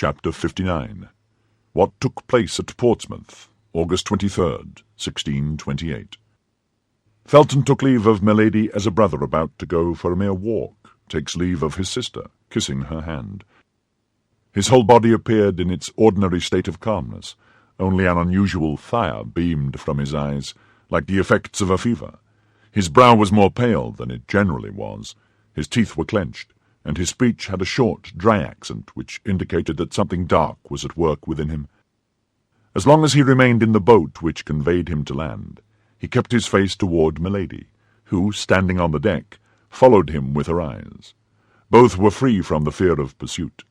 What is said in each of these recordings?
Chapter 59. What took place at Portsmouth, August 23rd, 1628. Felton took leave of Milady as a brother about to go for a mere walk takes leave of his sister, kissing her hand. His whole body appeared in its ordinary state of calmness. Only an unusual fire beamed from his eyes, like the effects of a fever. His brow was more pale than it generally was. His teeth were clenched, and his speech had a short, dry accent which indicated that something dark was at work within him. As long as he remained in the boat which conveyed him to land, he kept his face toward Milady, who, standing on the deck, followed him with her eyes. Both were free from the fear of pursuit.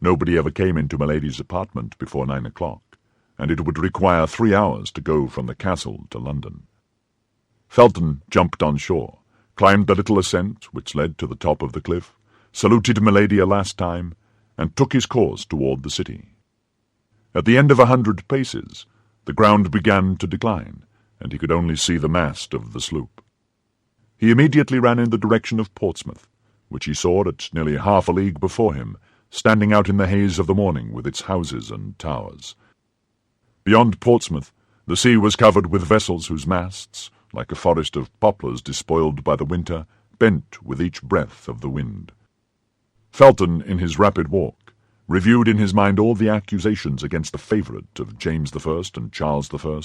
Nobody ever came into Milady's apartment before 9 o'clock, and it would require 3 hours to go from the castle to London. Felton jumped on shore, climbed the little ascent which led to the top of the cliff, saluted Milady a last time, and took his course toward the city. At the end of 100 paces, the ground began to decline, and he could only see the mast of the sloop. He immediately ran in the direction of Portsmouth, which he saw at nearly half a league before him, standing out in the haze of the morning with its houses and towers. Beyond Portsmouth, the sea was covered with vessels whose masts, like a forest of poplars despoiled by the winter, bent with each breath of the wind. Felton, in his rapid walk, reviewed in his mind all the accusations against the favourite of James I and Charles I,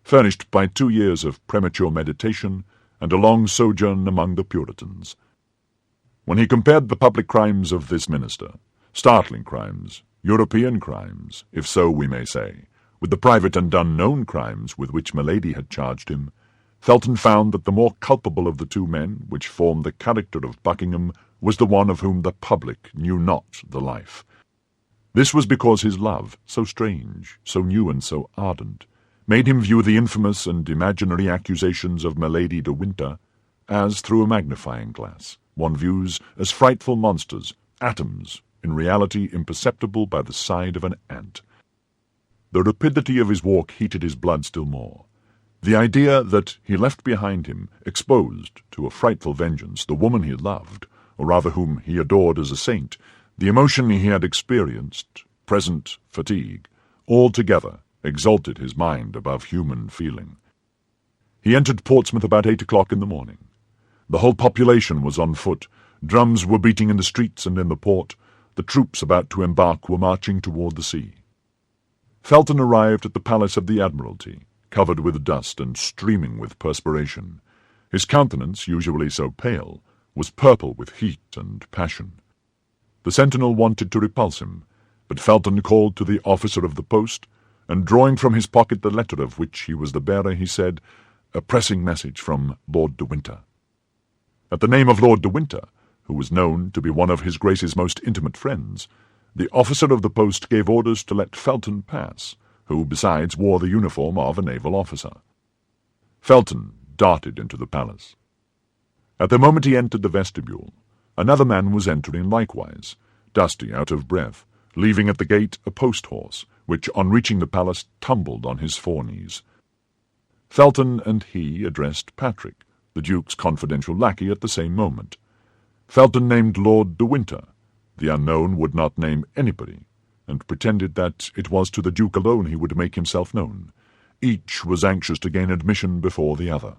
furnished by 2 years of premature meditation and a long sojourn among the Puritans. When he compared the public crimes of this minister, startling crimes, European crimes, if so we may say, with the private and unknown crimes with which Milady had charged him, Felton found that the more culpable of the 2 men which formed the character of Buckingham was the one of whom the public knew not the life. This was because his love, so strange, so new and so ardent, made him view the infamous and imaginary accusations of Milady de Winter as, through a magnifying glass, one views as frightful monsters, atoms, in reality imperceptible by the side of an ant. The rapidity of his walk heated his blood still more. The idea that he left behind him, exposed to a frightful vengeance, the woman he loved, or rather whom he adored as a saint, the emotion he had experienced, present fatigue, altogether exalted his mind above human feeling. He entered Portsmouth about 8 o'clock in the morning. The whole population was on foot. Drums were beating in the streets and in the port. The troops about to embark were marching toward the sea. Felton arrived at the Palace of the Admiralty, covered with dust and streaming with perspiration. His countenance, usually so pale, was purple with heat and passion. The sentinel wanted to repulse him, but Felton called to the officer of the post, and drawing from his pocket the letter of which he was the bearer, he said, "A pressing message from Lord de Winter." At the name of Lord de Winter, who was known to be one of his Grace's most intimate friends, the officer of the post gave orders to let Felton pass, who besides wore the uniform of a naval officer. Felton darted into the palace. At the moment he entered the vestibule, another man was entering likewise, dusty, out of breath, leaving at the gate a post-horse, which, on reaching the palace, tumbled on his foreknees. Felton and he addressed Patrick, the Duke's confidential lackey, at the same moment. Felton named Lord de Winter. The unknown would not name anybody, and pretended that it was to the Duke alone he would make himself known. Each was anxious to gain admission before the other.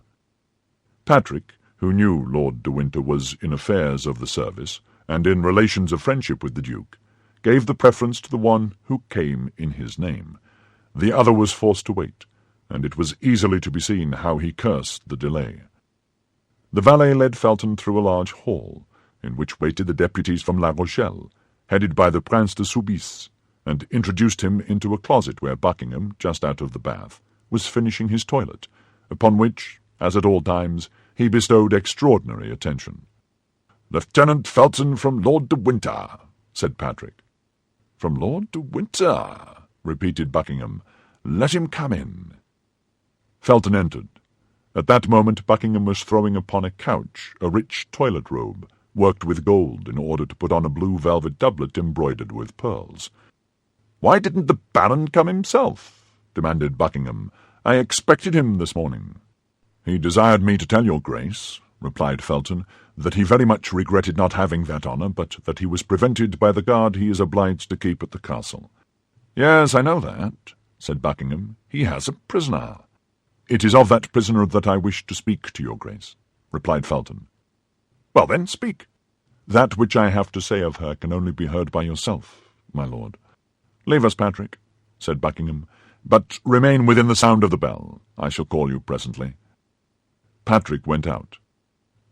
Patrick, who knew Lord de Winter was in affairs of the service, and in relations of friendship with the Duke, gave the preference to the one who came in his name. The other was forced to wait, and it was easily to be seen how he cursed the delay. The valet led Felton through a large hall, in which waited the deputies from La Rochelle, headed by the Prince de Soubise, and introduced him into a closet where Buckingham, just out of the bath, was finishing his toilet, upon which, as at all times, he bestowed extraordinary attention. "Lieutenant Felton from Lord de Winter," said Patrick. "From Lord de Winter," repeated Buckingham. "Let him come in." Felton entered. At that moment Buckingham was throwing upon a couch a rich toilet robe, worked with gold in order to put on a blue velvet doublet embroidered with pearls. "Why didn't the Baron come himself?" demanded Buckingham. "I expected him this morning." "He desired me to tell your Grace," replied Felton, that he very much regretted not having that honour, but that he was prevented by the guard he is obliged to keep at the castle. Yes, I know that, said Buckingham. He has a prisoner. It is of that prisoner that I wish to speak to your grace, replied Felton. Well then, speak. That which I have to say of her can only be heard by yourself, my lord. Leave us, Patrick, said Buckingham, but remain within the sound of the bell. I shall call you presently. Patrick went out.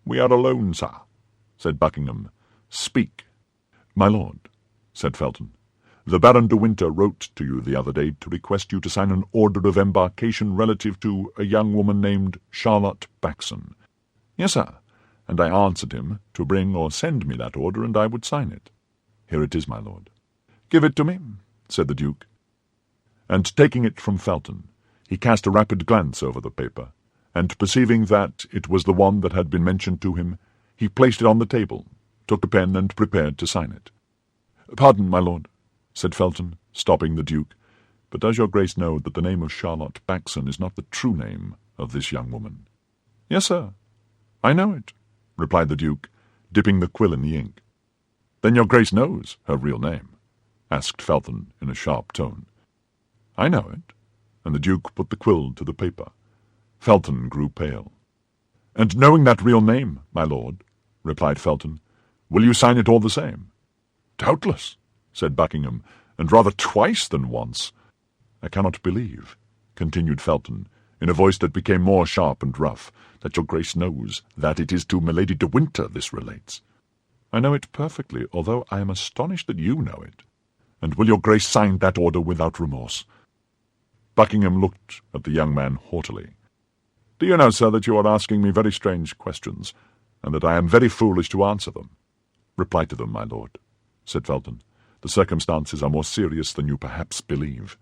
We are alone, sir, said Buckingham. Speak. My lord, said Felton, the Baron de Winter wrote to you the other day to request you to sign an order of embarkation relative to a young woman named Charlotte Backson. Yes, sir, and I answered him to bring or send me that order, and I would sign it. Here it is, my lord. Give it to me, said the Duke. And taking it from Felton, he cast a rapid glance over the paper, and perceiving that it was the one that had been mentioned to him, he placed it on the table, took a pen, and prepared to sign it. Pardon, my lord, said Felton, stopping the Duke, but does your grace know that the name of Charlotte Backson is not the true name of this young woman? Yes, sir, I know it, replied the Duke, dipping the quill in the ink. Then your grace knows her real name? Asked Felton in a sharp tone. I know it, and the Duke put the quill to the paper. Felton grew pale. And knowing that real name, my lord, replied Felton, will you sign it all the same? Doubtless, said Buckingham, and rather twice than once. I cannot believe, continued Felton, in a voice that became more sharp and rough, that your grace knows that it is to Milady de Winter this relates. I know it perfectly, although I am astonished that you know it. And will your grace sign that order without remorse? Buckingham looked at the young man haughtily. Do you know, sir, that you are asking me very strange questions, and that I am very foolish to answer them? Reply to them, my lord, said Felton. The circumstances are more serious than you perhaps believe.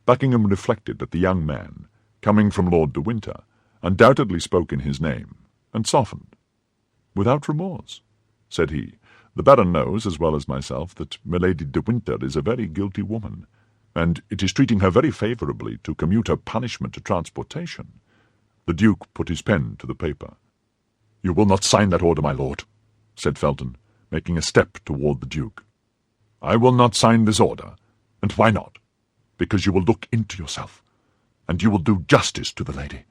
Buckingham reflected that the young man, coming from Lord de Winter, undoubtedly spoke in his name, and softened. Without remorse, said he, the Baron knows, as well as myself, that Milady de Winter is a very guilty woman, and it is treating her very favourably to commute her punishment to transportation. The Duke put his pen to the paper. You will not sign that order, my lord, said Felton, making a step toward the Duke. I will not sign this order. And why not? Because you will look into yourself, and you will do justice to the lady.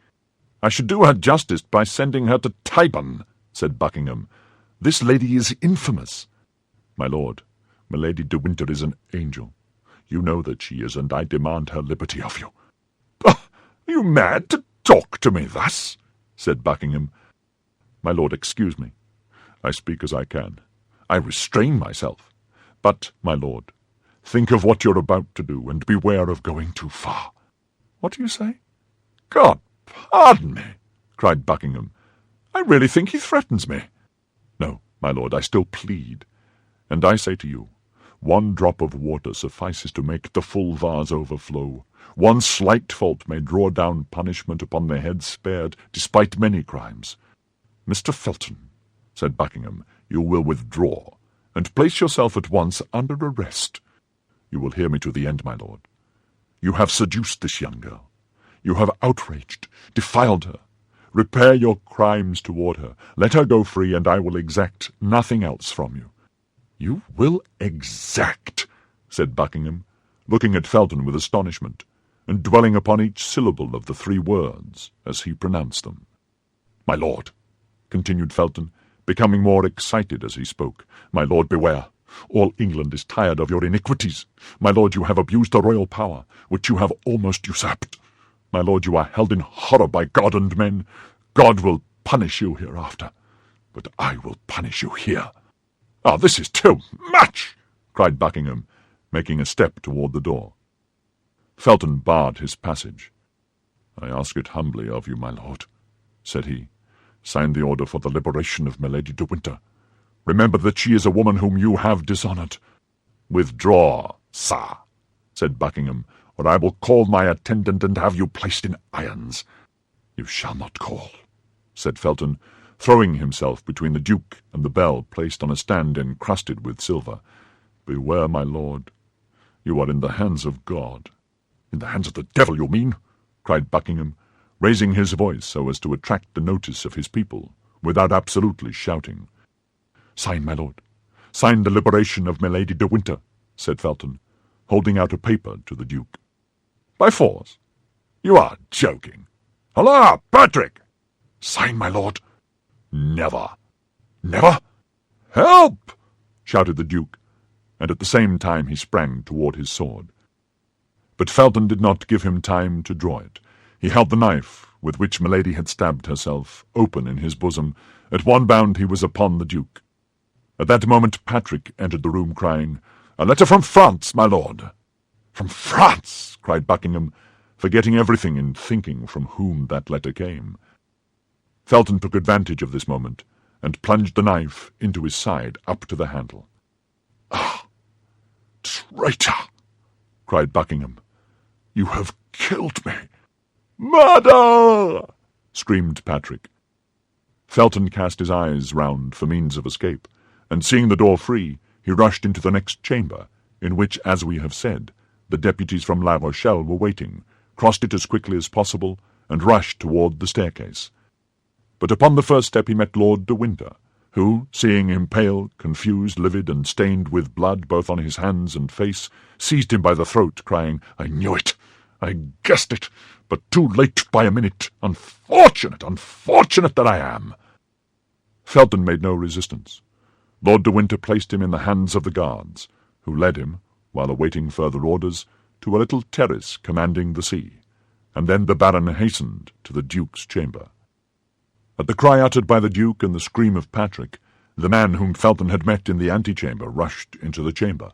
I should do her justice by sending her to Tyburn, said Buckingham. This lady is infamous. My lord, Milady de Winter is an angel. You know that she is, and I demand her liberty of you. Are you mad to talk to me thus? Said Buckingham. My lord, excuse me. I speak as I can. I restrain myself. But, my lord, think of what you're about to do, and beware of going too far. What do you say? God pardon me, cried Buckingham. I really think he threatens me. No, my lord, I still plead. And I say to you, one drop of water suffices to make the full vase overflow. One slight fault may draw down punishment upon the head spared, despite many crimes. Mr. Felton, said Buckingham, you will withdraw, and place yourself at once under arrest. You will hear me to the end, my lord. You have seduced this young girl. You have outraged, defiled her. Repair your crimes toward her. Let her go free, and I will exact nothing else from you. You will exact, said Buckingham, looking at Felton with astonishment, and dwelling upon each syllable of the 3 words as he pronounced them. My lord, continued Felton, becoming more excited as he spoke, my lord, beware. All England is tired of your iniquities. My lord, you have abused the royal power, which you have almost usurped. My lord, you are held in horror by God and men. God will punish you hereafter, but I will punish you here. This is too much, cried Buckingham, making a step toward the door. Felton barred his passage. I ask it humbly of you, my lord, said he. Sign the order for the liberation of Milady de Winter. Remember that she is a woman whom you have dishonoured. Withdraw, sir, said Buckingham, or I will call my attendant and have you placed in irons. You shall not call, said Felton, throwing himself between the Duke and the bell placed on a stand encrusted with silver. Beware, my lord. You are in the hands of God. In the hands of the devil, you mean? Cried Buckingham, raising his voice so as to attract the notice of his people, without absolutely shouting. "Sign, my lord. Sign the liberation of Milady de Winter," said Felton, holding out a paper to the Duke. "By force? You are joking. Holla, Patrick!" "Sign, my lord." "Never. Never? Help!" shouted the Duke, and at the same time he sprang toward his sword. But Felton did not give him time to draw it. He held the knife, with which Milady had stabbed herself, open in his bosom. At one bound he was upon the Duke. At that moment Patrick entered the room, crying, "A letter from France, my lord." "From France!" cried Buckingham, forgetting everything in thinking from whom that letter came. Felton took advantage of this moment, and plunged the knife into his side up to the handle. "Ah, traitor!" cried Buckingham. "You have killed me." "Murder!" screamed Patrick. Felton cast his eyes round for means of escape, and seeing the door free, he rushed into the next chamber, in which, as we have said, the deputies from La Rochelle were waiting, crossed it as quickly as possible, and rushed toward the staircase. But upon the first step he met Lord de Winter, who, seeing him pale, confused, livid, and stained with blood both on his hands and face, seized him by the throat, crying, "I knew it! I guessed it! But too late by a minute! Unfortunate, unfortunate that I am!" Felton made no resistance. Lord de Winter placed him in the hands of the guards, who led him, while awaiting further orders, to a little terrace commanding the sea, and then the Baron hastened to the Duke's chamber. At the cry uttered by the Duke and the scream of Patrick, the man whom Felton had met in the antechamber rushed into the chamber.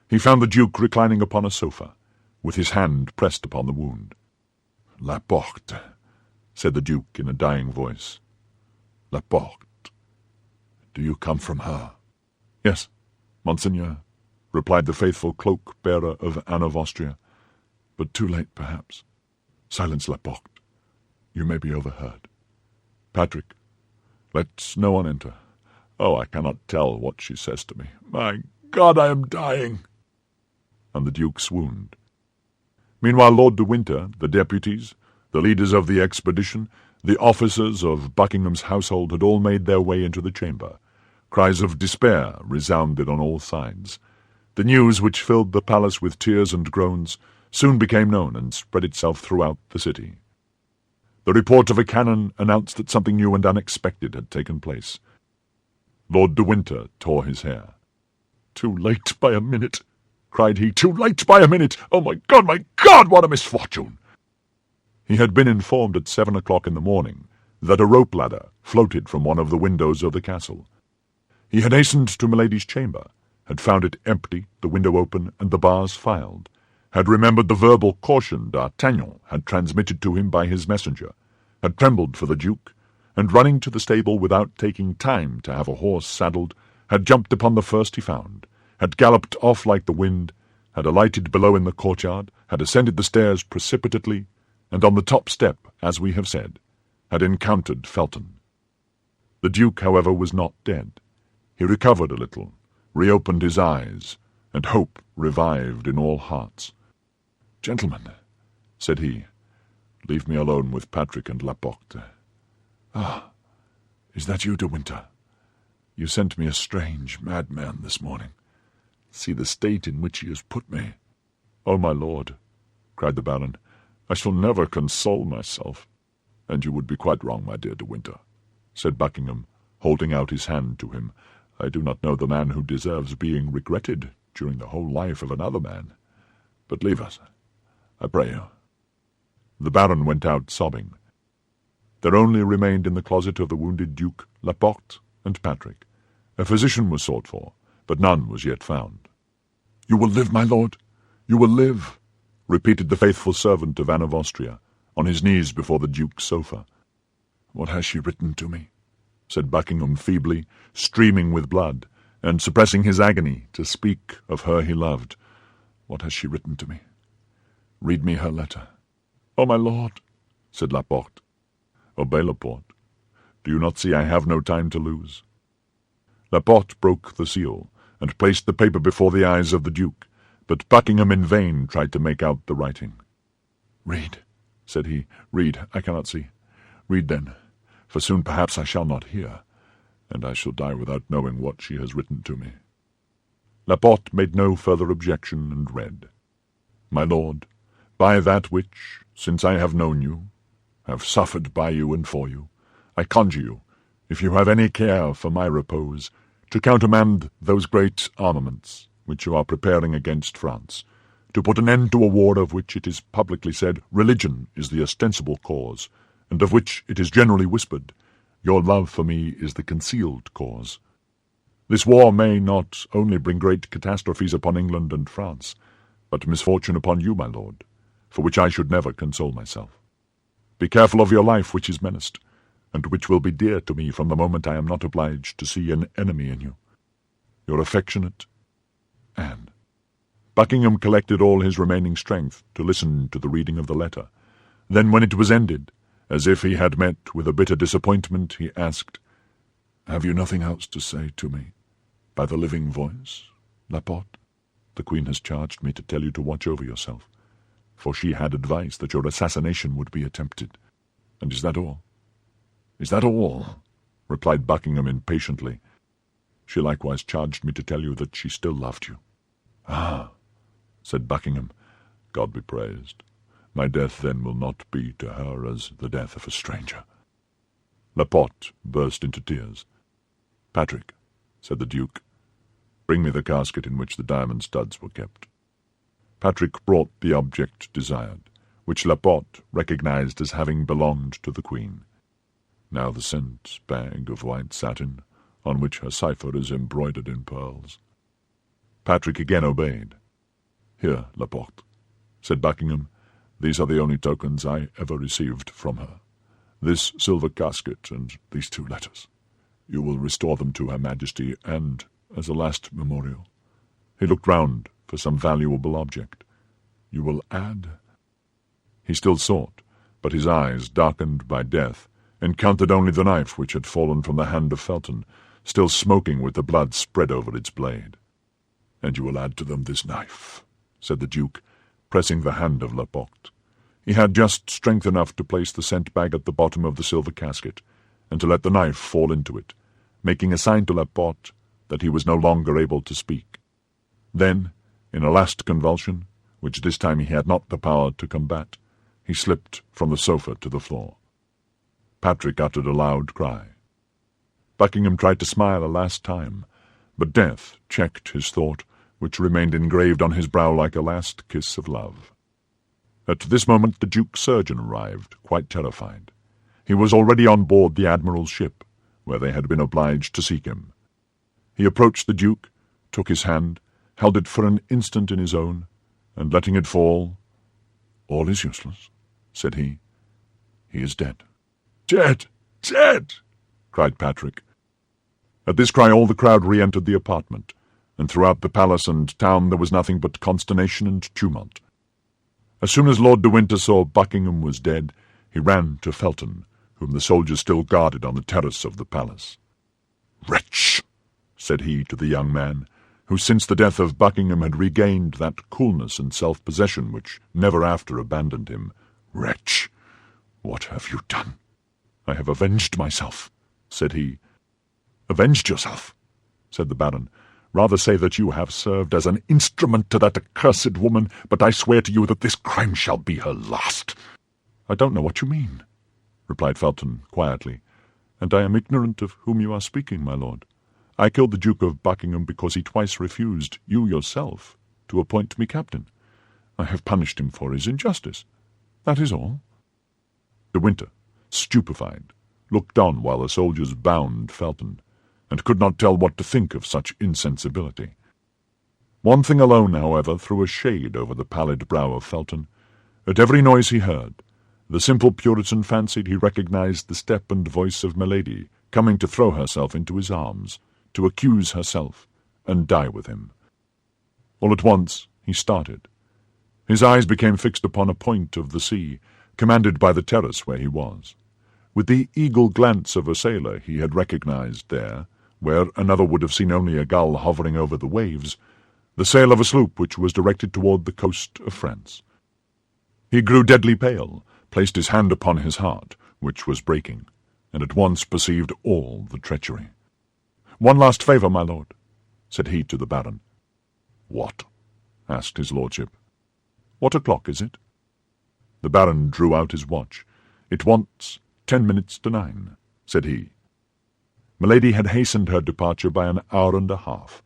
He found the Duke reclining upon a sofa, with his hand pressed upon the wound. "Laporte," said the Duke in a dying voice. "Laporte, do you come from her?" "Yes, Monseigneur," replied the faithful cloak-bearer of Anne of Austria, "but too late, perhaps. Silence, Laporte. You may be overheard. Patrick, let no one enter. Oh, I cannot tell what she says to me. My God, I am dying!" And the Duke swooned. Meanwhile Lord de Winter, the deputies, the leaders of the expedition, the officers of Buckingham's household had all made their way into the chamber. Cries of despair resounded on all sides. The news, which filled the palace with tears and groans, soon became known and spread itself throughout the city. The report of a cannon announced that something new and unexpected had taken place. Lord de Winter tore his hair. "Too late by a minute," cried he. "Too late by a minute! Oh, my God, what a misfortune!" He had been informed at 7 o'clock in the morning that a rope ladder floated from one of the windows of the castle. He had hastened to Milady's chamber, had found it empty, the window open, and the bars filed, had remembered the verbal caution D'Artagnan had transmitted to him by his messenger, had trembled for the Duke, and running to the stable without taking time to have a horse saddled, had jumped upon the first he found, had galloped off like the wind, had alighted below in the courtyard, had ascended the stairs precipitately, and on the top step, as we have said, had encountered Felton. The Duke, however, was not dead. He recovered a little, reopened his eyes, and hope revived in all hearts. "Gentlemen," said he, "leave me alone with Patrick and Laporte." "Ah, is that you, De Winter? You sent me a strange madman this morning. See the state in which he has put me." "Oh, my lord," cried the Baron, "I shall never console myself." "And you would be quite wrong, my dear De Winter," said Buckingham, holding out his hand to him. "I do not know the man who deserves being regretted during the whole life of another man. But leave us, I pray you." The Baron went out sobbing. There only remained in the closet of the wounded Duke Laporte and Patrick. A physician was sought for, but none was yet found. "You will live, my lord, you will live," repeated the faithful servant of Anne of Austria, on his knees before the Duke's sofa. "What has she written to me?" said Buckingham feebly, streaming with blood, and suppressing his agony to speak of her he loved. "What has she written to me? Read me her letter." "Oh, my lord," said Laporte. "Obey, Laporte. Do you not see I have no time to lose?" Laporte broke the seal, and placed the paper before the eyes of the Duke, but Buckingham in vain tried to make out the writing. "Read," said he. "Read. I cannot see. Read, then. for soon perhaps I shall not hear, and I shall die without knowing what she has written to me." Laporte made no further objection, and read, "My lord, by that which, since I have known you, have suffered by you and for you, I conjure you, if you have any care for my repose, to countermand those great armaments which you are preparing against France, to put an end to a war of which it is publicly said religion is the ostensible cause, and of which it is generally whispered your love for me is the concealed cause. This war may not only bring great catastrophes upon England and France, but misfortune upon you, my lord, for which I should never console myself. Be careful of your life, which is menaced, and which will be dear to me from the moment I am not obliged to see an enemy in you. Your affectionate Anne." Buckingham collected all his remaining strength to listen to the reading of the letter. Then, when it was ended, as if he had met with a bitter disappointment, he asked, "Have you nothing else to say to me, by the living voice, Laporte? The Queen has charged me to tell you to watch over yourself, for she had advice that your assassination would be attempted. And is that all?" "Is that all?" replied Buckingham impatiently. "She likewise charged me to tell you that she still loved you." "Ah," said Buckingham, "God be praised. My death then will not be to her as the death of a stranger." Laporte burst into tears. "Patrick," said the Duke, "bring me the casket in which the diamond studs were kept." Patrick brought the object desired, which Laporte recognized as having belonged to the Queen. Now the scent bag of white satin, on which her cipher is embroidered in pearls. Patrick again obeyed. "Here, Laporte," said Buckingham, "these are the only tokens I ever received from her. This silver casket and these 2 letters. You will restore them to Her Majesty, and, as a last memorial," he looked round for some valuable object, "you will add—" He still sought, but his eyes, darkened by death, encountered only the knife which had fallen from the hand of Felton, still smoking with the blood spread over its blade. "And you will add to them this knife," said the Duke, pressing the hand of Laporte. He had just strength enough to place the scent bag at the bottom of the silver casket, and to let the knife fall into it, making a sign to Laporte that he was no longer able to speak. Then, in a last convulsion, which this time he had not the power to combat, he slipped from the sofa to the floor. Patrick uttered a loud cry. Buckingham tried to smile a last time, but death checked his thought, which remained engraved on his brow like a last kiss of love. At this moment the Duke's surgeon arrived, quite terrified. He was already on board the Admiral's ship, where they had been obliged to seek him. He approached the Duke, took his hand, held it for an instant in his own, and letting it fall, "All is useless," said he. "He is dead." "Dead! Dead!" cried Patrick. At this cry all the crowd re-entered the apartment, and throughout the palace and town there was nothing but consternation and tumult. As soon as Lord de Winter saw Buckingham was dead, he ran to Felton, whom the soldiers still guarded on the terrace of the palace. "Wretch!" said he to the young man, who since the death of Buckingham had regained that coolness and self-possession which never after abandoned him. "Wretch! What have you done?" "I have avenged myself," said he. "Avenged yourself?" said the Baron. "Rather say that you have served as an instrument to that accursed woman, but I swear to you that this crime shall be her last." "I don't know what you mean," replied Felton quietly, "and I am ignorant of whom you are speaking, my lord. I killed the Duke of Buckingham because he twice refused, you yourself, to appoint me captain. I have punished him for his injustice. That is all." De Winter, stupefied, looked on while the soldiers bound Felton, and could not tell what to think of such insensibility. One thing alone, however, threw a shade over the pallid brow of Felton. At every noise he heard, the simple Puritan fancied he recognized the step and voice of Milady, coming to throw herself into his arms, to accuse herself, and die with him. All at once he started. His eyes became fixed upon a point of the sea, commanded by the terrace where he was. With the eagle glance of a sailor he had recognized there, where another would have seen only a gull hovering over the waves, the sail of a sloop which was directed toward the coast of France. He grew deadly pale, placed his hand upon his heart, which was breaking, and at once perceived all the treachery. "One last favour, my lord," said he to the Baron. "What?" asked his lordship. "What o'clock is it?" The Baron drew out his watch. "It wants 10 minutes to 9, said he. Milady had hastened her departure by an hour and a half.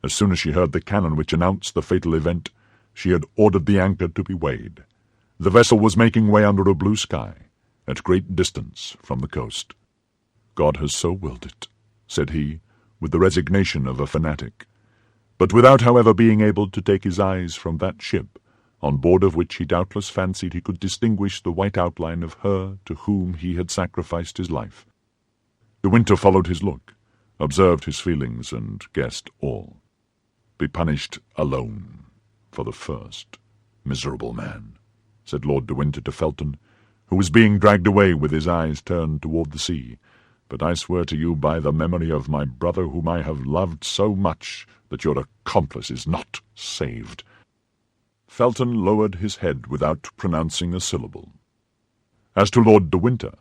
As soon as she heard the cannon which announced the fatal event, she had ordered the anchor to be weighed. The vessel was making way under a blue sky, at great distance from the coast. "God has so willed it," said he, with the resignation of a fanatic, but without, however, being able to take his eyes from that ship, on board of which he doubtless fancied he could distinguish the white outline of her to whom he had sacrificed his life. De Winter followed his look, observed his feelings, and guessed all. "Be punished alone for the first, miserable man," said Lord de Winter to Felton, who was being dragged away with his eyes turned toward the sea. "But I swear to you by the memory of my brother whom I have loved so much that your accomplice is not saved." Felton lowered his head without pronouncing a syllable. As to Lord de Winter,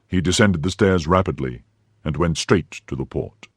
he descended the stairs rapidly and went straight to the port.